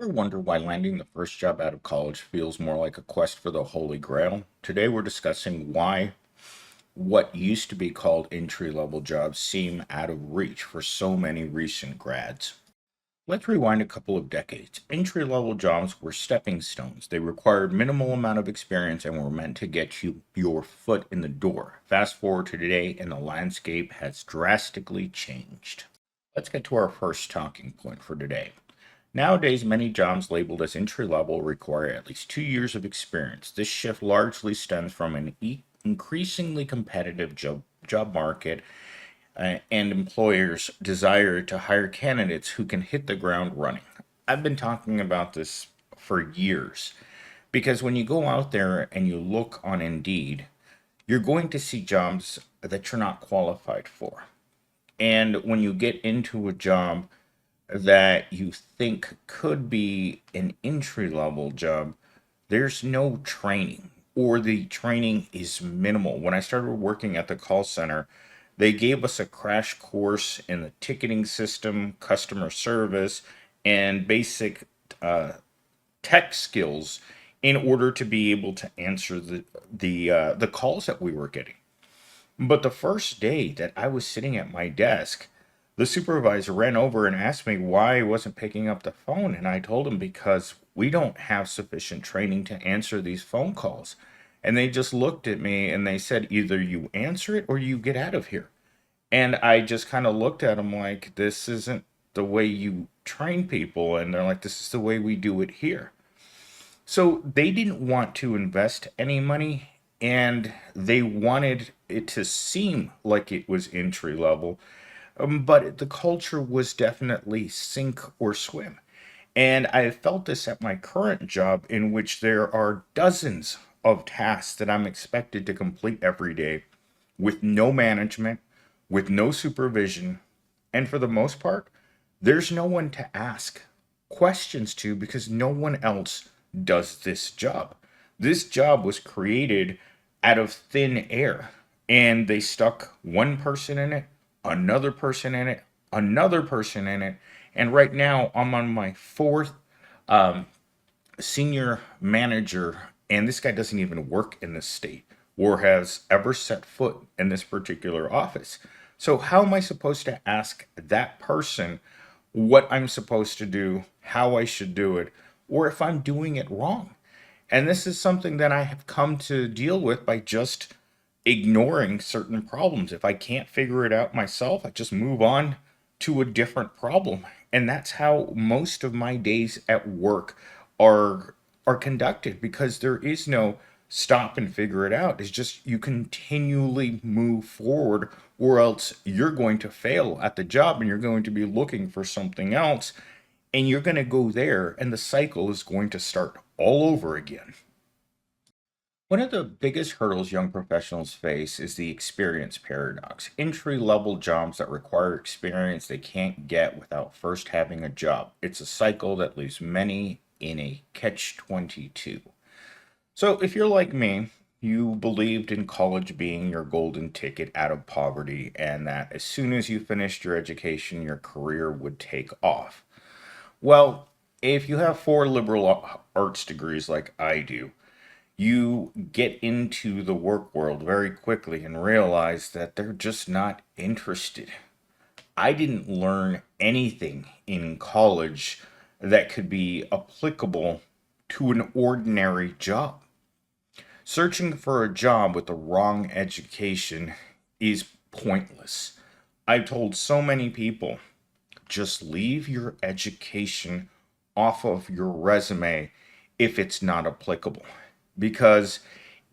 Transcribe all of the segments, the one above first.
Ever wonder why landing the first job out of college feels more like a quest for the Holy Grail? Today we're discussing why what used to be called entry-level jobs seem out of reach for so many recent grads. Let's rewind a couple of decades. Entry-level jobs were stepping stones. They required minimal amount of experience and were meant to get you your foot in the door. Fast forward to today and the landscape has drastically changed. Let's get to our first talking point for today. Nowadays, many jobs labeled as entry level require at least 2 years of experience. This shift largely stems from an increasingly competitive job market and employers' desire to hire candidates who can hit the ground running. I've been talking about this for years because when you go out there and you look on Indeed, you're going to see jobs that you're not qualified for. And when you get into a job that you think could be an entry level job, there's no training or the training is minimal. When I started working at the call center, they gave us a crash course in the ticketing system, customer service, and basic uh, tech skills in order to be able to answer the calls that we were getting. But the first day that I was sitting at my desk, the supervisor ran over and asked me why I wasn't picking up the phone. And I told him because we don't have sufficient training to answer these phone calls. And they just looked at me and they said, either you answer it or you get out of here. And I just kind of looked at them like, this isn't the way you train people. And they're like, this is the way we do it here. So they didn't want to invest any money and they wanted it to seem like it was entry level. But the culture was definitely sink or swim. And I felt this at my current job, in which there are dozens of tasks that I'm expected to complete every day with no management, with no supervision, and for the most part, there's no one to ask questions to because no one else does this job. This job was created out of thin air, and they stuck one person in it, another person in it, another person in it, and right now I'm on my fourth um, senior manager, and this guy doesn't even work in this state or has ever set foot in this particular office. So, how am I supposed to ask that person what I'm supposed to do, how I should do it, or if I'm doing it wrong? And this is something that I have come to deal with by just ignoring certain problems. If I can't figure it out myself, I just move on to a different problem. And that's how most of my days at work are conducted because there is no stop and figure it out. It's just you continually move forward or else you're going to fail at the job and you're going to be looking for something else and you're going to go there and the cycle is going to start all over again. One of the biggest hurdles young professionals face is the experience paradox. Entry level jobs that require experience they can't get without first having a job. It's a cycle that leaves many in a catch 22. So, if you're like me, you believed in college being your golden ticket out of poverty, and that as soon as you finished your education, your career would take off. Well, if you have four liberal arts degrees like I do, you get into the work world very quickly and realize that they're just not interested. I didn't learn anything in college that could be applicable to an ordinary job. Searching for a job with the wrong education is pointless. I've told so many people just leave your education off of your resume if it's not applicable. Because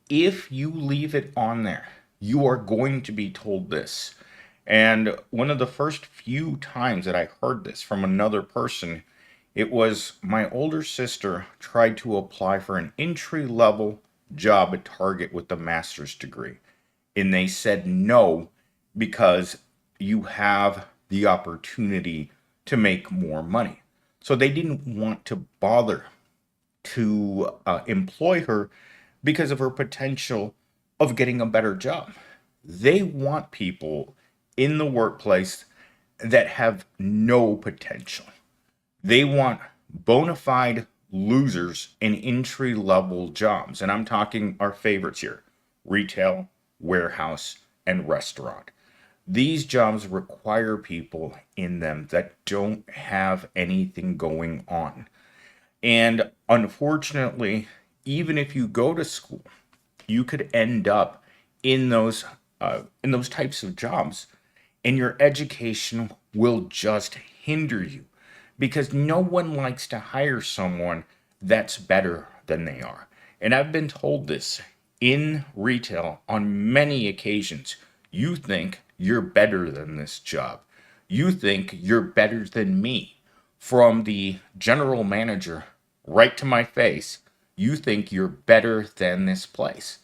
if you leave it on there, you are going to be told this. And one of the first few times that I heard this from another person, it was my older sister tried to apply for an entry level job at Target with a master's degree. And they said no because you have the opportunity to make more money. So they didn't want to bother to employ her because of her potential of getting a better job. They want people in the workplace that have no potential. They want bona fide losers in entry level jobs. And I'm talking our favorites here: retail, warehouse, and restaurant. These jobs require people in them that don't have anything going on. And unfortunately, even if you go to school, you could end up in those types of jobs, and your education will just hinder you because no one likes to hire someone that's better than they are. And I've been told this in retail on many occasions. You think you're better than this job. You think you're better than me. From the general manager right to my face, you think you're better than this place.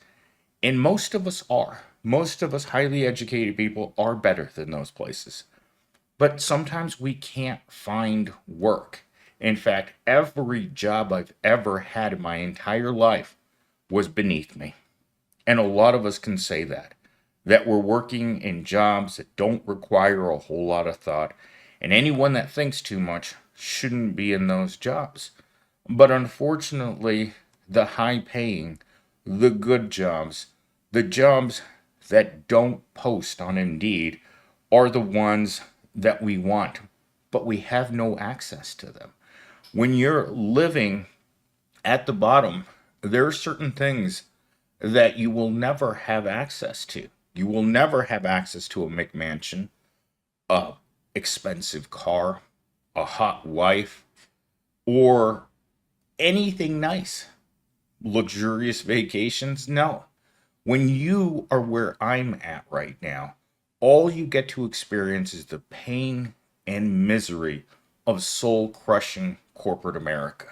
And most of us are. Most of us highly educated people are better than those places. But sometimes we can't find work. In fact, every job I've ever had in my entire life was beneath me. And a lot of us can say that we're working in jobs that don't require a whole lot of thought. And anyone that thinks too much shouldn't be in those jobs. But unfortunately, the high paying, the good jobs, the jobs that don't post on Indeed are the ones that we want, but we have no access to them. When you're living at the bottom, there are certain things that you will never have access to. You will never have access to a McMansion, a expensive car, a hot wife, or anything nice. Luxurious vacations? No. When you are where I'm at right now, all you get to experience is the pain and misery of soul crushing corporate America.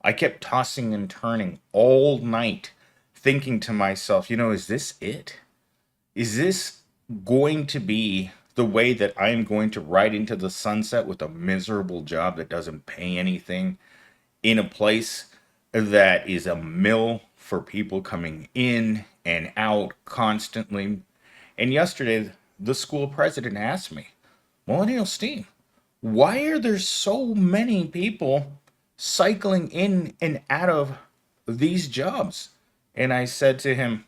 I kept tossing and turning all night, thinking to myself, is this it? Is this going to be the way that I am going to ride into the sunset with a miserable job that doesn't pay anything in a place that is a mill for people coming in and out constantly? And yesterday, the school president asked me, Millennial Steve, why are there so many people cycling in and out of these jobs? And I said to him,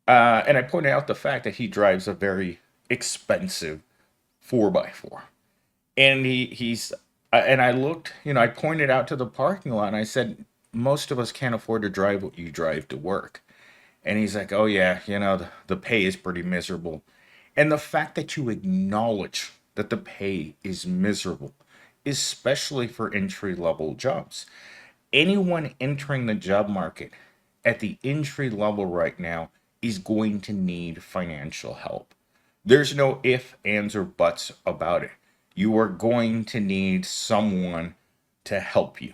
and I pointed out the fact that he drives a very expensive 4x4. And and I looked, I pointed out to the parking lot and I said, most of us can't afford to drive what you drive to work. And he's like, oh, yeah, the pay is pretty miserable. And the fact that you acknowledge that the pay is miserable, especially for entry level jobs. Anyone entering the job market at the entry level right now is going to need financial help. There's no ifs, ands, or buts about it. You are going to need someone to help you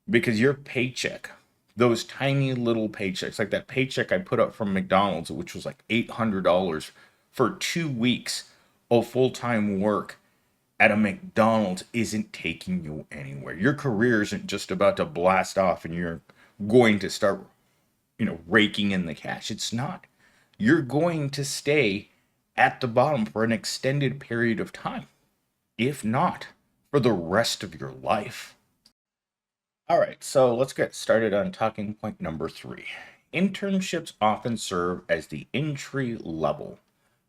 because your paycheck, those tiny little paychecks, like that paycheck I put up from McDonald's, which was like $800 for 2 weeks of full-time work at a McDonald's, isn't taking you anywhere. Your career isn't just about to blast off and you're going to start, raking in the cash. It's not. You're going to stay at the bottom for an extended period of time, if not for the rest of your life. All right, so let's get started on talking point number 3. Internships often serve as the entry level,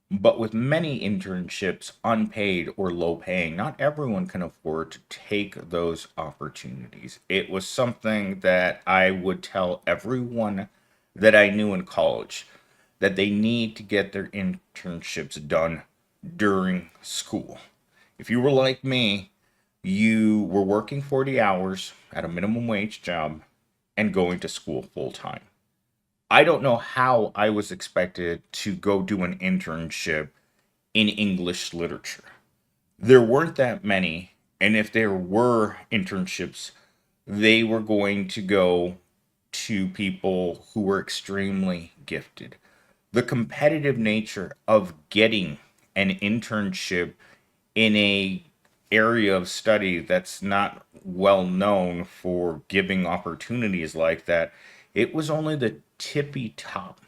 but with many internships unpaid or low paying, not everyone can afford to take those opportunities. It was something that I would tell everyone that I knew in college, that they need to get their internships done during school. If you were like me, you were working 40 hours at a minimum wage job and going to school full time. I don't know how I was expected to go do an internship in English literature. There weren't that many, and if there were internships, they were going to go to people who were extremely gifted. The competitive nature of getting an internship in a area of study that's not well known for giving opportunities like that, it was only the tippy top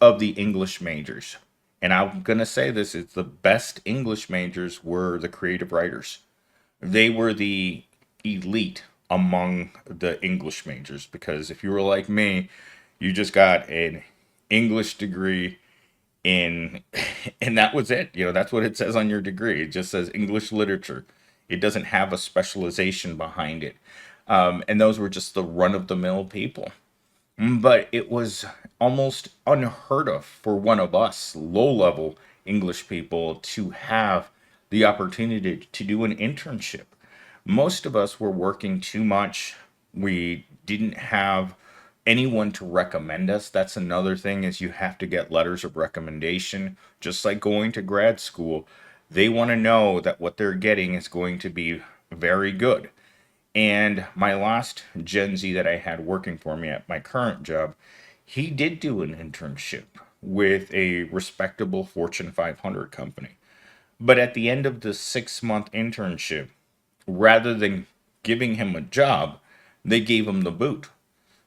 of the English majors. And I'm going to say this, it's the best English majors were the creative writers. They were the elite among the English majors, because if you were like me, you just got an English degree in and that was it. That's what it says on your degree. It just says English literature. It doesn't have a specialization behind it. And those were just the run of the mill people. But it was almost unheard of for one of us low level English people to have the opportunity to do an internship. Most of us were working too much. We didn't have anyone to recommend us. That's another thing, is you have to get letters of recommendation, just like going to grad school. They want to know that what they're getting is going to be very good. And my last Gen Z that I had working for me at my current job, he did do an internship with a respectable Fortune 500 company. But at the end of the 6 month internship, rather than giving him a job, they gave him the boot.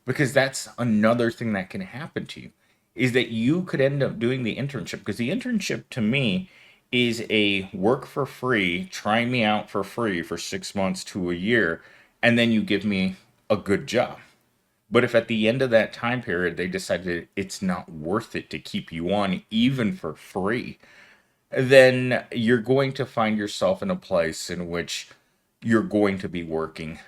Because that's another thing that can happen to you, is that you could end up doing the internship. Because the internship to me is a work for free, try me out for free for 6 months to a year, and then you give me a good job. But if at the end of that time period they decided it's not worth it to keep you on even for free, then you're going to find yourself in a place in which you're going to be working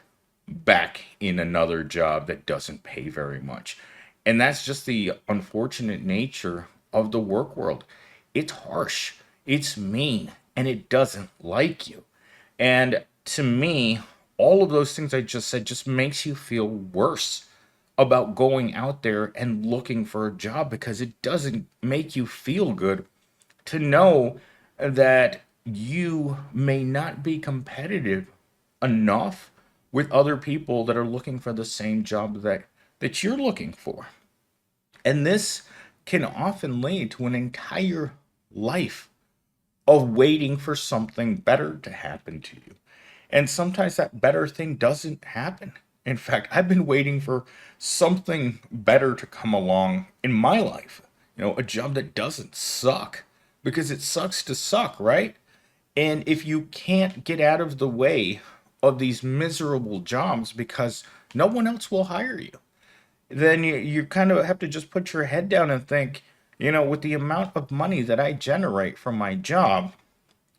back in another job that doesn't pay very much. And that's just the unfortunate nature of the work world. It's harsh, it's mean, and it doesn't like you. And to me, all of those things I just said just makes you feel worse about going out there and looking for a job, because it doesn't make you feel good to know that you may not be competitive enough with other people that are looking for the same job that you're looking for. And this can often lead to an entire life of waiting for something better to happen to you. And sometimes that better thing doesn't happen. In fact, I've been waiting for something better to come along in my life. A job that doesn't suck, because it sucks to suck, right? And if you can't get out of the way of these miserable jobs because no one else will hire you, then you kind of have to just put your head down and think, with the amount of money that I generate from my job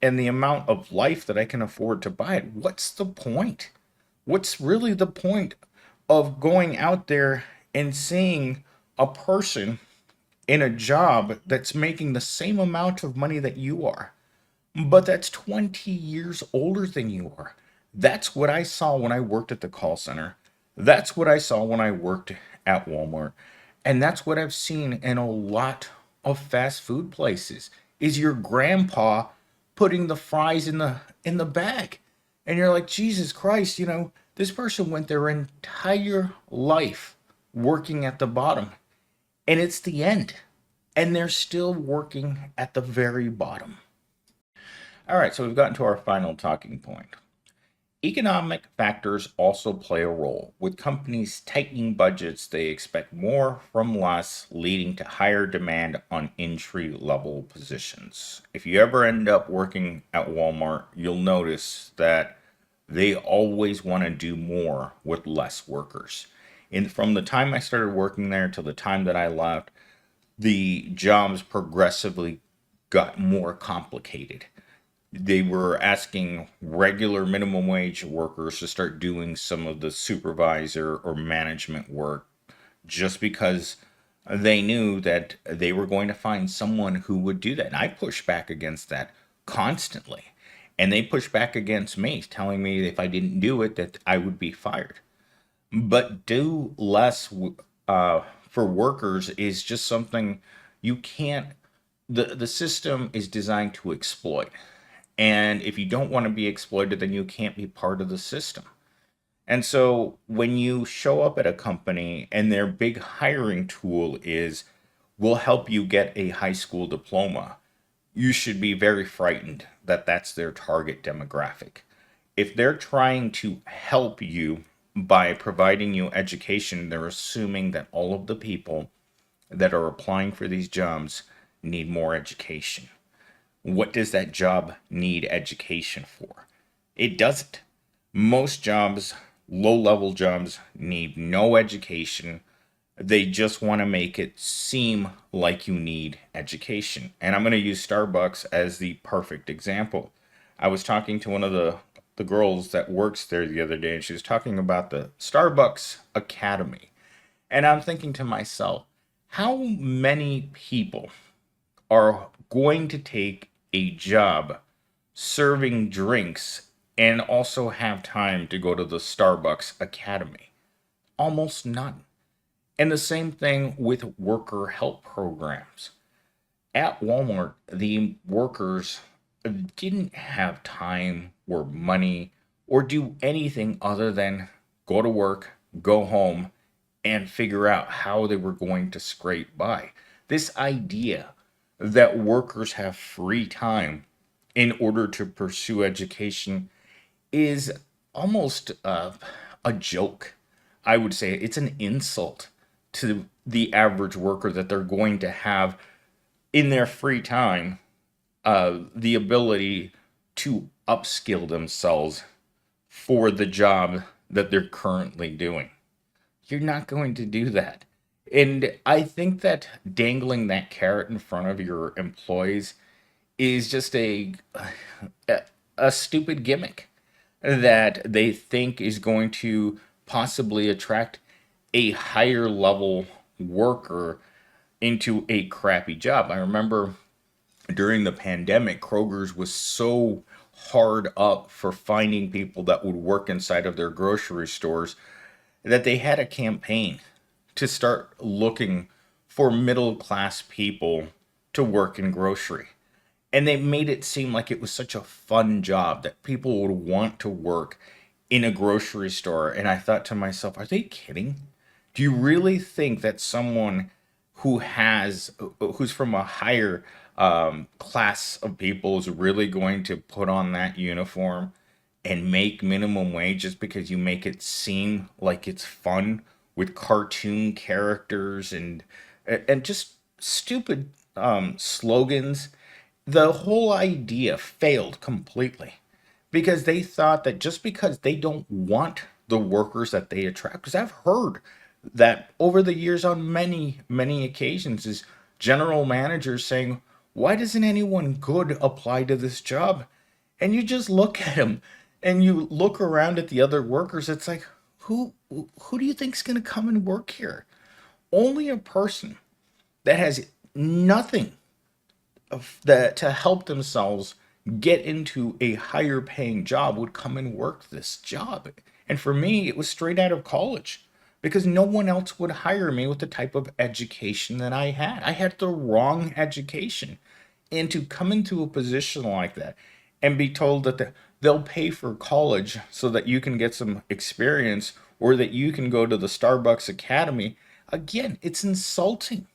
and the amount of life that I can afford to buy it, what's the point? What's really the point of going out there and seeing a person in a job that's making the same amount of money that you are, but that's 20 years older than you are? That's what I saw when I worked at the call center. That's what I saw when I worked at Walmart. And that's what I've seen in a lot of fast food places, is your grandpa putting the fries in the bag. And you're like, Jesus Christ, this person went their entire life working at the bottom, and it's the end. And they're still working at the very bottom. All right, so we've gotten to our final talking point. Economic factors also play a role. With companies tightening budgets, they expect more from less, leading to higher demand on entry level positions. If you ever end up working at Walmart, you'll notice that they always want to do more with less workers. And from the time I started working there till the time that I left, the jobs progressively got more complicated. They were asking regular minimum wage workers to start doing some of the supervisor or management work, just because they knew that they were going to find someone who would do that. And I pushed back against that constantly. And they pushed back against me, telling me if I didn't do it, that I would be fired. But do less for workers is just something you can't. The system is designed to exploit. And if you don't want to be exploited, then you can't be part of the system. And so when you show up at a company and their big hiring tool is, we'll help you get a high school diploma, you should be very frightened that that's their target demographic. If they're trying to help you by providing you education, they're assuming that all of the people that are applying for these jobs need more education. What does that job need education for? It doesn't. Most jobs, low level jobs, need no education. They just want to make it seem like you need education. And I'm going to use Starbucks as the perfect example. I was talking to one of the girls that works there the other day, and she was talking about the Starbucks Academy. And I'm thinking to myself, how many people are going to take a job serving drinks and also have time to go to the Starbucks Academy? Almost none. And the same thing with worker help programs. At Walmart, the workers didn't have time or money or do anything other than go to work, go home, and figure out how they were going to scrape by. This idea that workers have free time in order to pursue education is almost a joke. I would say it's an insult to the average worker that they're going to have in their free time the ability to upskill themselves for the job that they're currently doing. You're not going to do that. And I think that dangling that carrot in front of your employees is just a, a stupid gimmick that they think is going to possibly attract a higher level worker into a crappy job. I remember during the pandemic, Kroger's was so hard up for finding people that would work inside of their grocery stores that they had a campaign to start looking for middle class people to work in grocery. And they made it seem like it was such a fun job that people would want to work in a grocery store. And I thought to myself, are they kidding? Do you really think that someone who's from a higher class of people is really going to put on that uniform and make minimum wage just because you make it seem like it's fun with cartoon characters and just stupid slogans? The whole idea failed completely because they thought that just because they don't want the workers that they attract, because I've heard that over the years on many occasions is general managers saying, why doesn't anyone good apply to this job? And you just look at them and you look around at the other workers, it's like, who do you think's going to come and work here? Only a person that has nothing of that to help themselves get into a higher paying job would come and work this job. And for me, it was straight out of college because no one else would hire me with the type of education that I had. I had the wrong education. And to come into a position like that and be told that they'll pay for college so that you can get some experience or that you can go to the Starbucks Academy, again, it's insulting.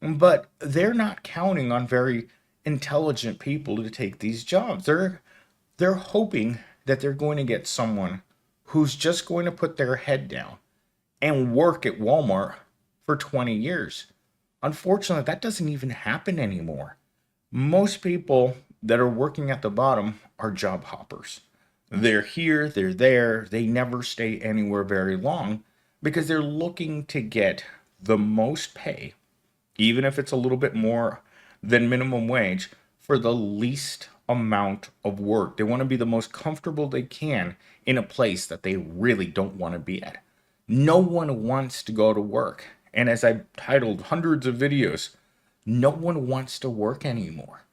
But they're not counting on very intelligent people to take these jobs. They're hoping that they're going to get someone who's just going to put their head down and work at Walmart for 20 years. Unfortunately, that doesn't even happen anymore. Most people that are working at the bottom are job hoppers. They're here, they're there, they never stay anywhere very long because they're looking to get the most pay, even if it's a little bit more than minimum wage, for the least amount of work. They want to be the most comfortable they can in a place that they really don't want to be at. No one wants to go to work. And as I've titled hundreds of videos, no one wants to work anymore.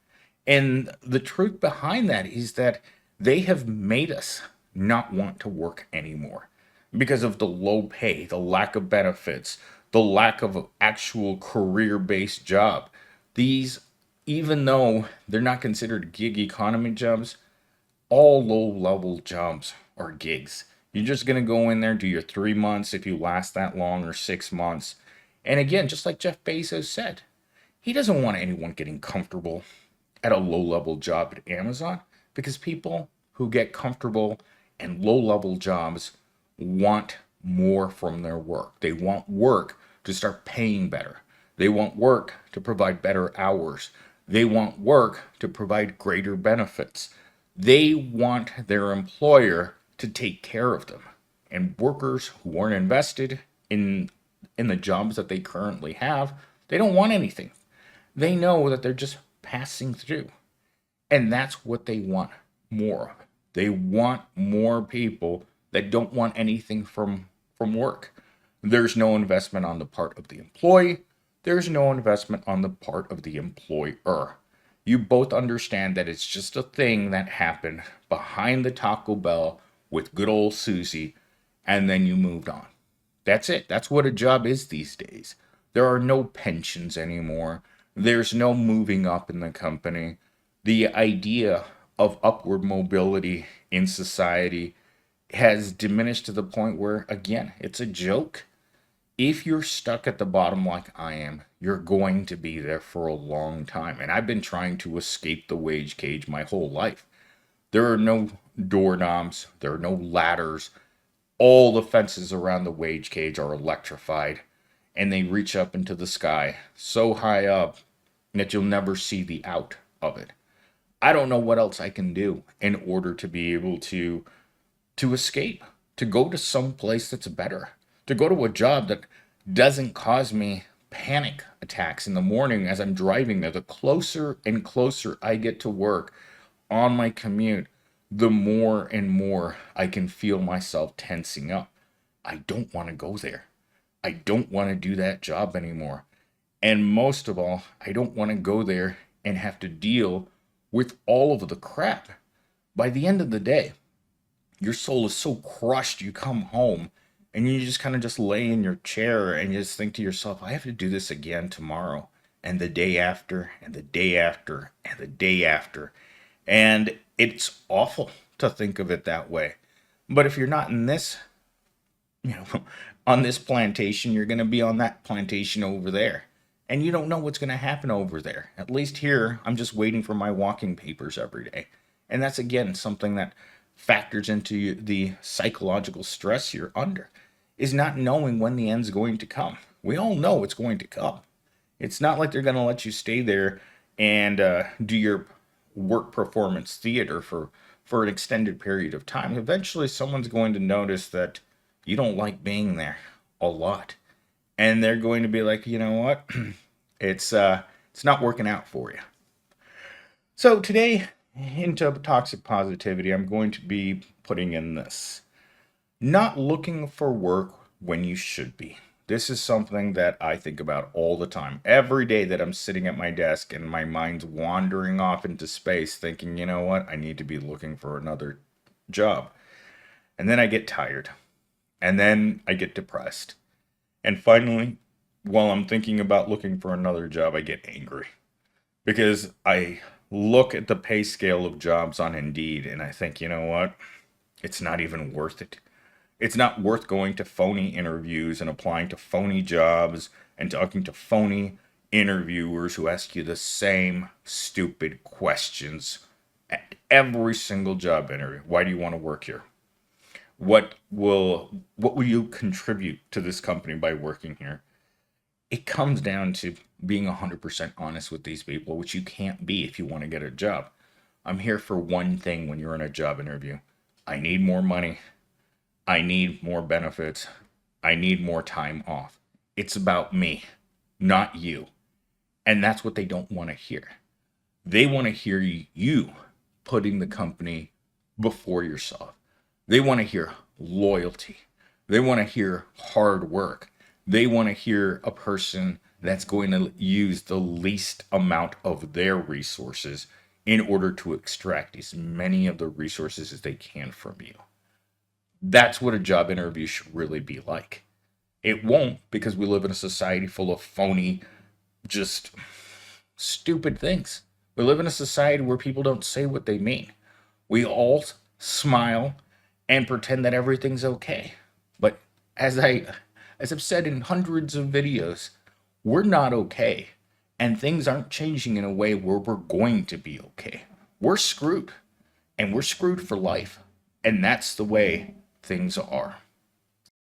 And the truth behind that is that they have made us not want to work anymore because of the low pay, the lack of benefits, the lack of actual career based job. These, even though they're not considered gig economy jobs, all low level jobs are gigs. You're just going to go in there, do your 3 months if you last that long, or 6 months. And again, just like Jeff Bezos said, he doesn't want anyone getting comfortable at a low level job at Amazon because people who get comfortable in low level jobs want more from their work. They want work to start paying better. They want work to provide better hours. They want work to provide greater benefits. They want their employer to take care of them. And workers who aren't invested in the jobs that they currently have, they don't want anything. They know that they're just passing through. And that's what they want more of. They want more people that don't want anything from work. There's no investment on the part of the employee. There's no investment on the part of the employer. You both understand that it's just a thing that happened behind the Taco Bell with good old Susie, and then you moved on. That's it. That's what a job is these days. There are no pensions anymore. There's no moving up in the company. The idea of upward mobility in society has diminished to the point where, again, it's a joke. If you're stuck at the bottom like I am, you're going to be there for a long time. And I've been trying to escape the wage cage my whole life. There are no doorknobs, there are no ladders. All the fences around the wage cage are electrified, and they reach up into the sky so high up that you'll never see the out of it. I don't know what else I can do in order to be able to escape, to go to some place that's better, to go to a job that doesn't cause me panic attacks in the morning as I'm driving there. The closer and closer I get to work on my commute, the more and more I can feel myself tensing up. I don't want to go there. I don't want to do that job anymore. And most of all, I don't want to go there and have to deal with all of the crap. By the end of the day, your soul is so crushed, you come home and you just kind of just lay in your chair and you just think to yourself, I have to do this again tomorrow and the day after and the day after and the day after. And it's awful to think of it that way. But if you're not in this, on this plantation, you're going to be on that plantation over there. And you don't know what's going to happen over there. At least here, I'm just waiting for my walking papers every day. And that's, again, something that factors into the psychological stress you're under, is not knowing when the end's going to come. We all know it's going to come. It's not like they're going to let you stay there and do your work performance theater for an extended period of time. Eventually, someone's going to notice that you don't like being there a lot. And they're going to be like, you know what? It's not working out for you. So today, into toxic positivity, I'm going to be putting in this. Not looking for work when you should be. This is something that I think about all the time. Every day that I'm sitting at my desk and my mind's wandering off into space thinking, you know what? I need to be looking for another job. And then I get tired. And then I get depressed. And finally, while I'm thinking about looking for another job, I get angry. Because I look at the pay scale of jobs on Indeed and I think, you know what? It's not even worth it. It's not worth going to phony interviews and applying to phony jobs and talking to phony interviewers who ask you the same stupid questions at every single job interview. Why do you want to work here? What will you contribute to this company by working here? It comes down to being 100% honest with these people, which you can't be if you want to get a job. I'm here for one thing when you're in a job interview. I need more money. I need more benefits. I need more time off. It's about me, not you. And that's what they don't want to hear. They want to hear you putting the company before yourself. They want to hear loyalty. They want to hear hard work. They want to hear a person that's going to use the least amount of their resources in order to extract as many of the resources as they can from you. That's what a job interview should really be like. It won't, because we live in a society full of phony, just stupid things. We live in a society where people don't say what they mean. We all smile and pretend that everything's okay. But as I've said in hundreds of videos, we're not okay. And things aren't changing in a way where we're going to be okay. We're screwed. And we're screwed for life. And that's the way things are.